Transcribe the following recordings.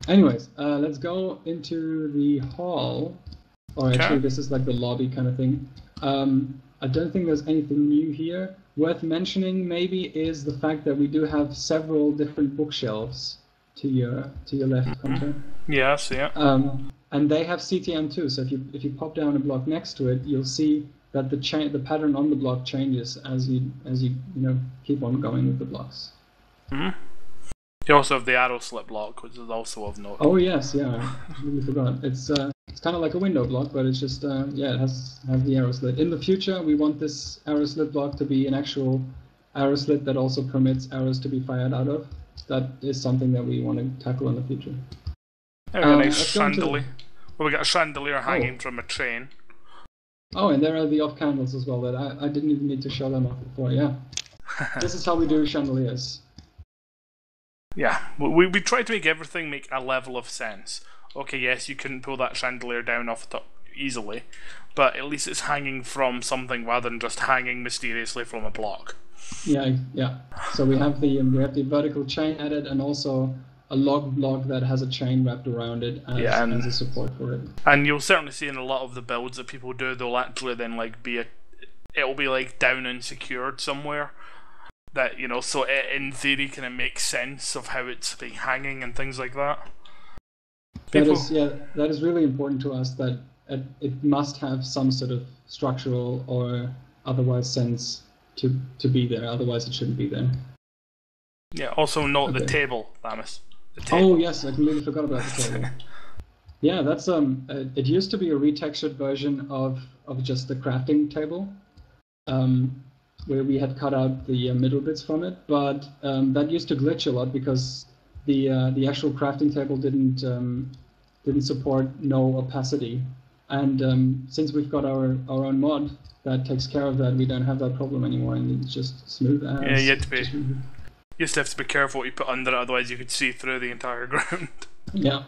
Anyways, let's go into the hall. Or actually, Okay. this is like the lobby kind of thing. I don't think there's anything new here. Worth mentioning maybe is the fact that we do have several different bookshelves to your left, Contra. Yeah, I see it. And they have CTM too. So if you pop down a block next to it, you'll see that the pattern on the block changes as you keep on going with the blocks. You also have the arrow slit block, which is also of note. Oh yes, yeah, I really forgot. It's kind of like a window block, but it's just yeah, it has the arrow slit. In the future, we want this arrow slit block to be an actual arrow slit that also permits arrows to be fired out of. That is something that we want to tackle in the future. Yeah, we got a nice Let's go into chandelier. Well, we got a chandelier hanging from a train. Oh, and there are the off candles as well that I didn't even need to show them off before. Yeah, this is how we do chandeliers. Yeah, we try to make everything make a level of sense. Okay, yes, you couldn't pull that chandelier down off the top easily, but at least it's hanging from something rather than just hanging mysteriously from a block. Yeah, yeah. So we have the vertical chain added, and also a log block that has a chain wrapped around it as a support for it. And you'll certainly see in a lot of the builds that people do, they'll actually then it'll be like down and secured somewhere. That, so it in theory kind of makes sense of how it's being hanging and things like that. That is really important to us, that it must have some sort of structural or otherwise sense to be there. Otherwise, it shouldn't be there. Yeah. Also note the table, Thamus. The table. Oh yes, I completely forgot about the table. Yeah, that's it used to be a retextured version of just the crafting table. Where we had cut out the middle bits from it, but that used to glitch a lot because the actual crafting table didn't support no opacity, and since we've got our own mod that takes care of that, we don't have that problem anymore, and it's just smooth as. Yeah, you used to have to be careful what you put under it, otherwise you could see through the entire ground. Yeah.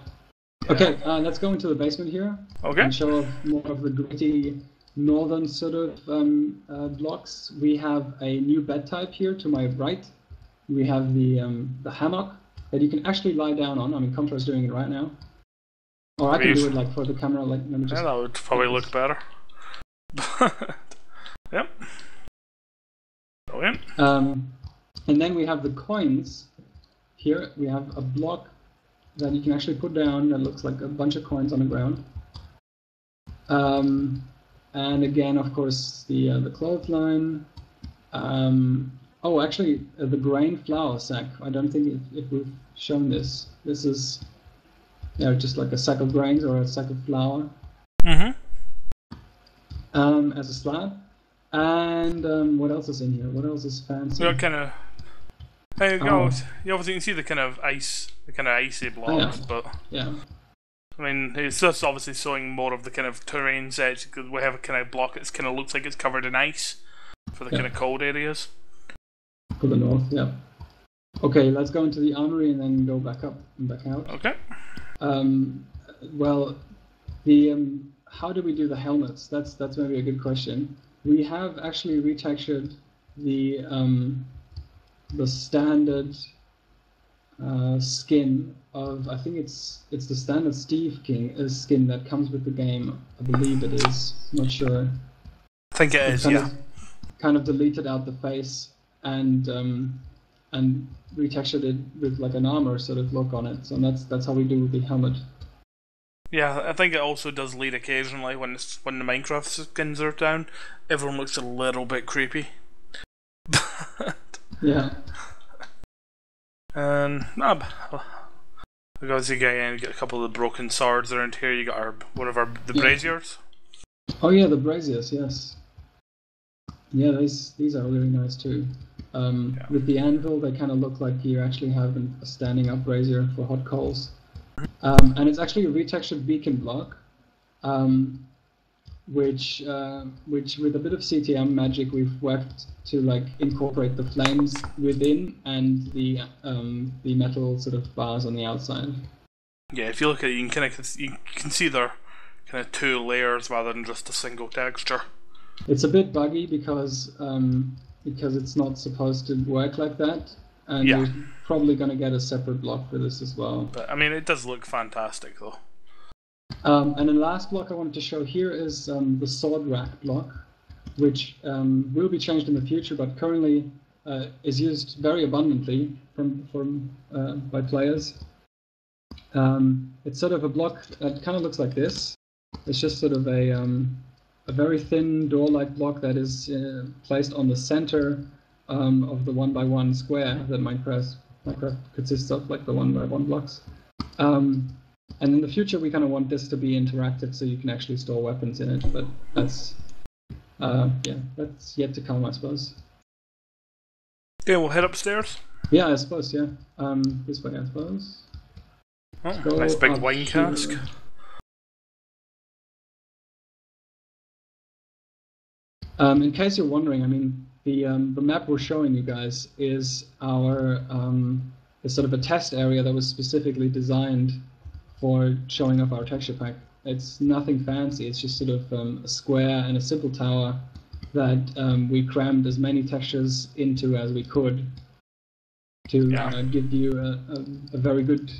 Okay, let's go into the basement here. Okay. And show off more of the gritty northern sort of blocks. We have a new bed type here to my right. We have the hammock that you can actually lie down on. I mean, Contra is doing it right now. Or I can do it like for the camera. Like, let me just. Yeah, that would probably look better. Yep. Brilliant. And then we have the coins. Here we have a block that you can actually put down that looks like a bunch of coins on the ground. And again, of course, the clothesline. Oh, actually, the grain flour sack. I don't think if we've shown this. This is just like a sack of grains or a sack of flour. As a slab. And what else is in here? What else is fancy? We got kind of. There you go. You obviously can see the kind of icy blocks, but yeah. I mean, it's just obviously showing more of the kind of terrain sets, because we have a kind of block that kind of looks like it's covered in ice for the kind of cold areas. For the north, yeah. Okay, let's go into the armory and then go back up and back out. Okay. Well, the how do we do the helmets? That's maybe a good question. We have actually retextured the standard skin of, I think it's the standard Steve King skin that comes with the game. I believe it is. Not sure. I think it is. Yeah. Kind of deleted out the face and retextured it with like an armor sort of look on it. So that's how we do the helmet. Yeah, I think it also does lead occasionally when the Minecraft skins are down. Everyone looks a little bit creepy. Yeah. And because you get a couple of the broken swords around here. You got the braziers. Oh yeah, the braziers, yes. Yeah, these are really nice too. With the anvil, they kind of look like you actually have a standing up brazier for hot coals. And it's actually a retextured beacon block, which with a bit of CTM magic we've worked to like incorporate the flames within and the metal sort of bars on the outside. Yeah, if you look at it, you can see they're kind of two layers rather than just a single texture. It's a bit buggy because it's not supposed to work like that. and Yeah. we're probably going to get a separate block for this as well. But I mean, it does look fantastic though. And the last block I wanted to show here is the sword rack block, which will be changed in the future, but currently is used very abundantly by players. It's sort of a block that kind of looks like this. It's just sort of a very thin door-like block that is placed on the center of the 1x1 square that Minecraft consists of, like the 1x1 blocks. And in the future, we kind of want this to be interactive, so you can actually store weapons in it. But that's that's yet to come, I suppose. Yeah, we'll head upstairs. Yeah, I suppose. Yeah, this way, I suppose. Oh, nice big wine cask. In case you're wondering, I mean, the map we're showing you guys is our is sort of a test area that was specifically designed for showing off our texture pack. It's nothing fancy. It's just sort of a square and a simple tower that we crammed as many textures into as we could to give you a very good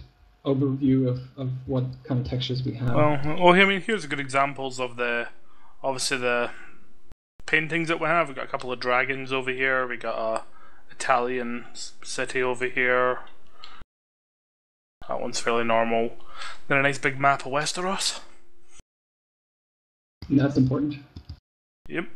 overview of what kind of textures we have. Well, I mean, here's good examples of obviously the paintings that we have. We've got a couple of dragons over here. We got a Italian city over here. That one's fairly normal. Then a nice big map of Westeros. That's important. Yep.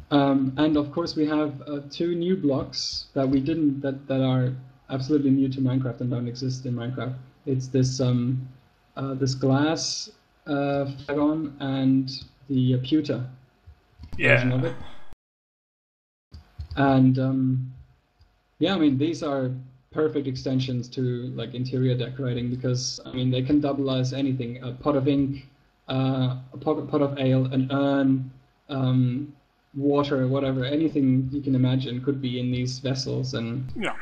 And of course we have 2 new blocks that we didn't that are absolutely new to Minecraft and don't exist in Minecraft. It's this this glass flagon and the pewter version of it. And yeah, I mean, these are perfect extensions to like interior decorating, because I mean they can double as anything: a pot of ink, a pot of ale, an urn, water, whatever, anything you can imagine could be in these vessels. And yeah,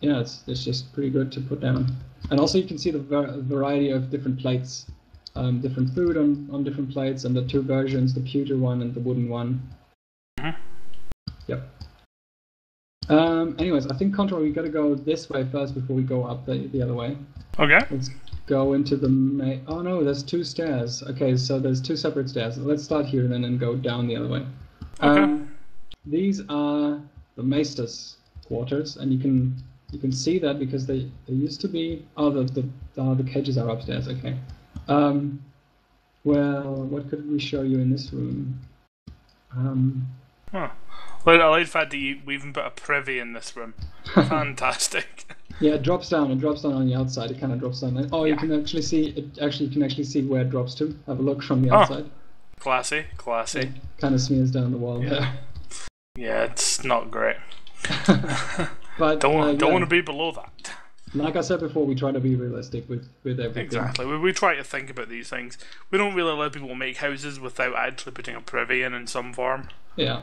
it's just pretty good to put down. And also you can see the variety of different plates, different food on different plates, and the 2 versions, the pewter one and the wooden one. Yep. Anyways, I think Contra, we gotta go this way first before we go up the other way. Okay. Let's go into the main. Oh no, there's 2 stairs. Okay, so there's 2 separate stairs. Let's start here then and go down the other way. Okay. These are the Maester's quarters, and you can see that because they used to be. Oh, the cages are upstairs. Okay. Well, what could we show you in this room? Well, I like the fact that we even put a privy in this room. Fantastic. Yeah, it drops down. It drops down on the outside. It kind of drops down. Oh, you can actually see it. Actually, you can actually see where it drops to. Have a look from the outside. Classy. It kind of smears down the wall there. Yeah, it's not great. But don't want to be below that. Like I said before, we try to be realistic with everything. Exactly. We try to think about these things. We don't really let people make houses without actually putting a privy in some form. Yeah.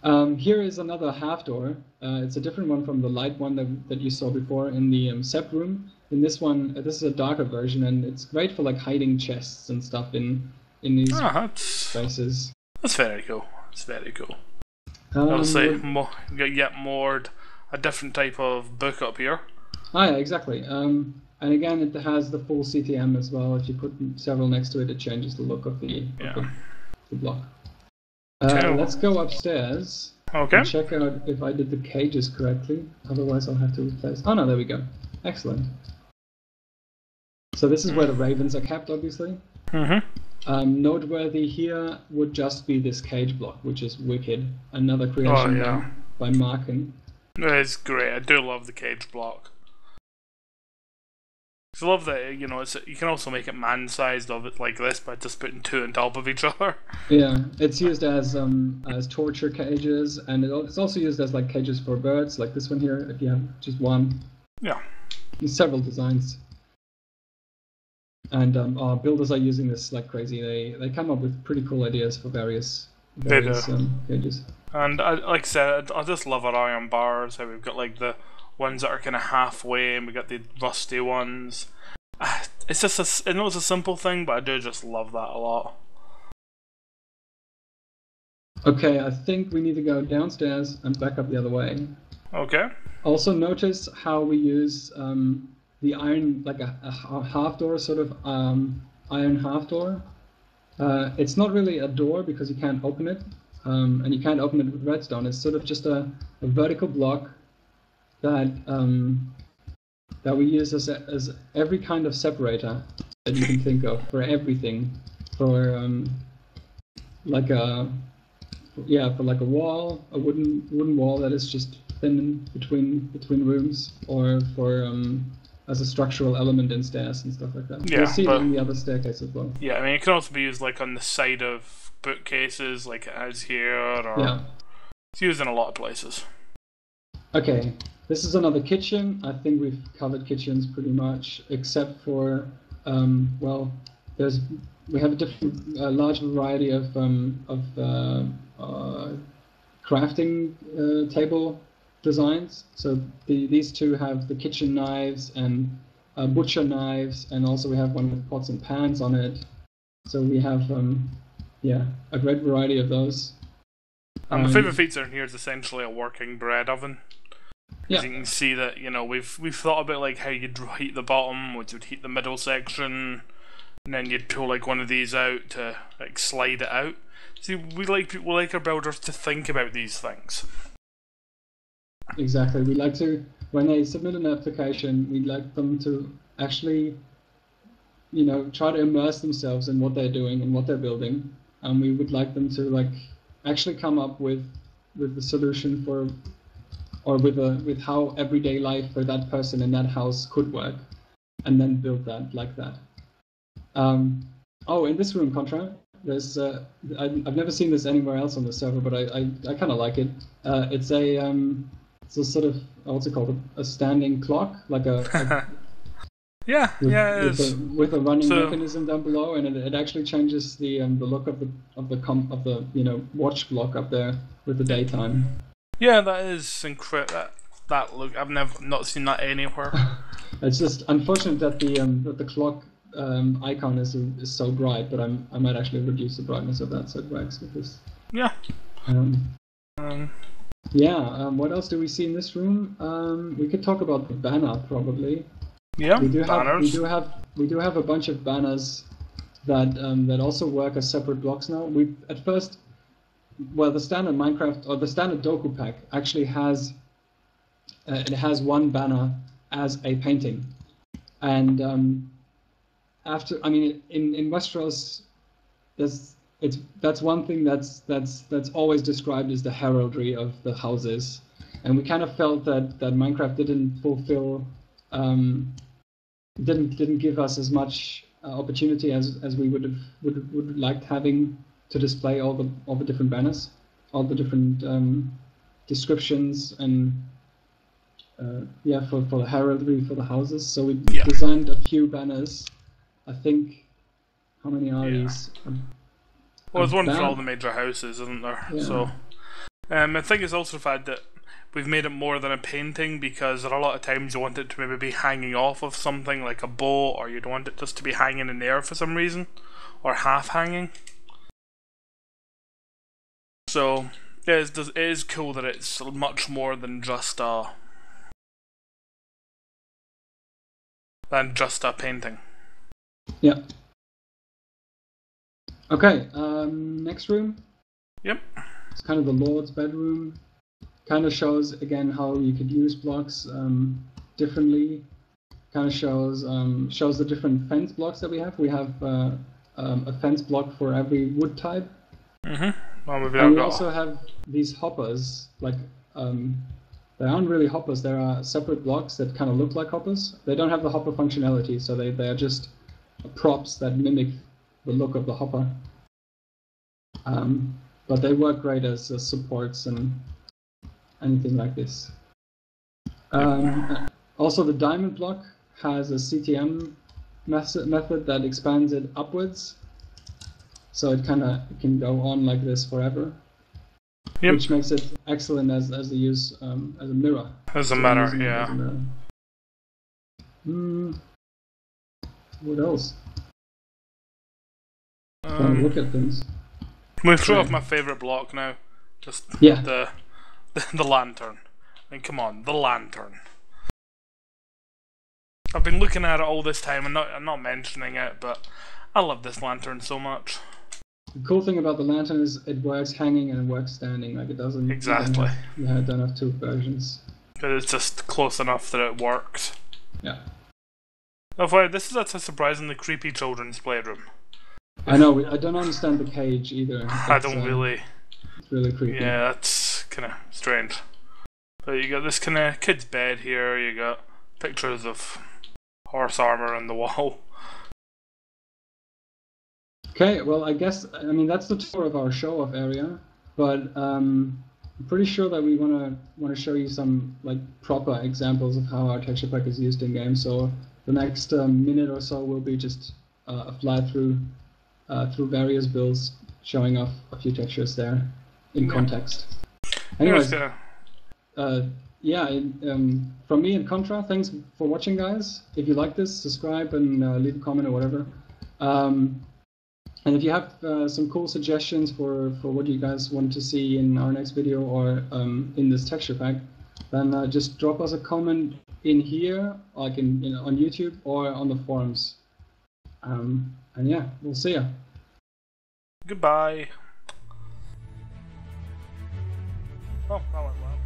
Here is another half door. It's a different one from the light one that you saw before in the SEP room. In this one, this is a darker version, and it's great for like hiding chests and stuff in these spaces. That's very cool. That's very cool. Obviously, you get more a different type of book up here. Yeah, exactly. And again, it has the full CTM as well. If you put several next to it, it changes the look of the block. Let's go upstairs. Okay. And check out if I did the cages correctly. Otherwise, I'll have to replace. Oh no, there we go. Excellent. So this is where the ravens are kept, obviously. Noteworthy here would just be this cage block, which is wicked. Another creation by Markin. It's great. I do love the cage block. I love that, you can also make it man-sized of it like this by just putting 2 on top of each other. Yeah, it's used as torture cages, and it's also used as like cages for birds, like this one here, if you have just one. Yeah. There's several designs. And builders are using this like crazy. They come up with pretty cool ideas for various cages. And like I said, I just love our iron bars, how we've got like the ones that are kind of halfway, and we got the rusty ones. It's just I know it's a simple thing, but I do just love that a lot. Okay, I think we need to go downstairs and back up the other way. Okay. Also notice how we use the iron, like a half door, sort of iron half door. It's not really a door because you can't open it, and you can't open it with redstone. It's sort of just a vertical block that that we use as every kind of separator that you can think of for everything, for like a for like a wall, a wooden wall that is just thin between rooms, or for as a structural element in stairs and stuff like that. Yeah, You'll see it in the other staircase as well. Yeah, I mean, it can also be used like on the side of bookcases, like it has here, or it's used in a lot of places. Okay, this is another kitchen. I think we've covered kitchens pretty much, except for well, we have a different, large variety of crafting table designs. So these two have the kitchen knives and butcher knives, and also we have one with pots and pans on it. So we have a great variety of those. My favourite feature in here is essentially a working bread oven. Yeah. You can see that, we've thought about like how you'd heat the bottom, which would heat the middle section, and then you'd pull like one of these out to like slide it out. See, we like our builders to think about these things. Exactly. We like to, when they submit an application, we'd like them to actually, try to immerse themselves in what they're doing and what they're building, and we would like them to like actually come up with the solution for, or with how everyday life for that person in that house could work, and then build that like that. In this room, Contra, there's I've never seen this anywhere else on the server, but I kind of like it. It's a sort of, what's it called? A standing clock, like a yeah, it is. With a running mechanism down below, and it actually changes the look of the watch block up there with the daytime. Yeah, that is incredible. That look, I've not seen that anywhere. It's just unfortunate that the clock icon is so bright, but I might actually reduce the brightness of that so it works with this. Yeah. What else do we see in this room? We could talk about the banner probably. Yeah. Banners. We do have a bunch of banners that also work as separate blocks now. We at first. Well, the standard Minecraft, or the standard Doku pack, actually has one banner as a painting, and in Westeros, that's one thing that's always described as the heraldry of the houses, and we kind of felt that Minecraft didn't fulfill, didn't give us as much opportunity as we would have liked having, to display all the different banners, all the different descriptions, and for the heraldry for the houses. So we designed a few banners. I think, how many are these? Well, there's one for all the major houses, isn't there? Yeah. So I think it's also the fact that we've made it more than a painting, because there are a lot of times you want it to maybe be hanging off of something like a bow, or you'd want it just to be hanging in the air for some reason, or half hanging. So it is cool that it's much more than just a painting. Yeah. Okay. Next room. Yep. It's kind of the Lord's bedroom. Kind of shows again how you could use blocks differently. Kind of shows the different fence blocks that we have. We have a fence block for every wood type. Mm-hmm. And we also have these hoppers, like they aren't really hoppers. There are separate blocks that kind of look like hoppers. They don't have the hopper functionality, so they are just props that mimic the look of the hopper. But they work great as supports and anything like this. Also, the diamond block has a CTM method that expands it upwards. So it can go on like this forever, which makes it excellent as a use as a mirror. As a mirror, yeah. What else? Look at things. I'm going to throw off my favourite block now. Just the lantern. And come on, the lantern. I've been looking at it all this time and I'm not mentioning it, but I love this lantern so much. The cool thing about the lantern is it works hanging and it works standing. Like it doesn't. Exactly. Yeah, don't have two versions. But it's just close enough that it works. Yeah. Oh, wow, this is a surprisingly creepy children's playroom. I know. I don't understand the cage either. I don't really. It's really creepy. Yeah, that's kind of strange. But you got this kind of kid's bed here. You got pictures of horse armor on the wall. Okay, well, I mean that's the tour of our show-off area, but I'm pretty sure that we want to show you some like proper examples of how our texture pack is used in game. So the next minute or so will be just a fly through various builds, showing off a few textures there in context. Anyways, from me and Contra, thanks for watching, guys. If you like this, subscribe and leave a comment or whatever. And if you have some cool suggestions for what you guys want to see in our next video or in this texture pack, then just drop us a comment in here, like on YouTube or on the forums. And yeah, we'll see ya. Goodbye. Oh, that went well.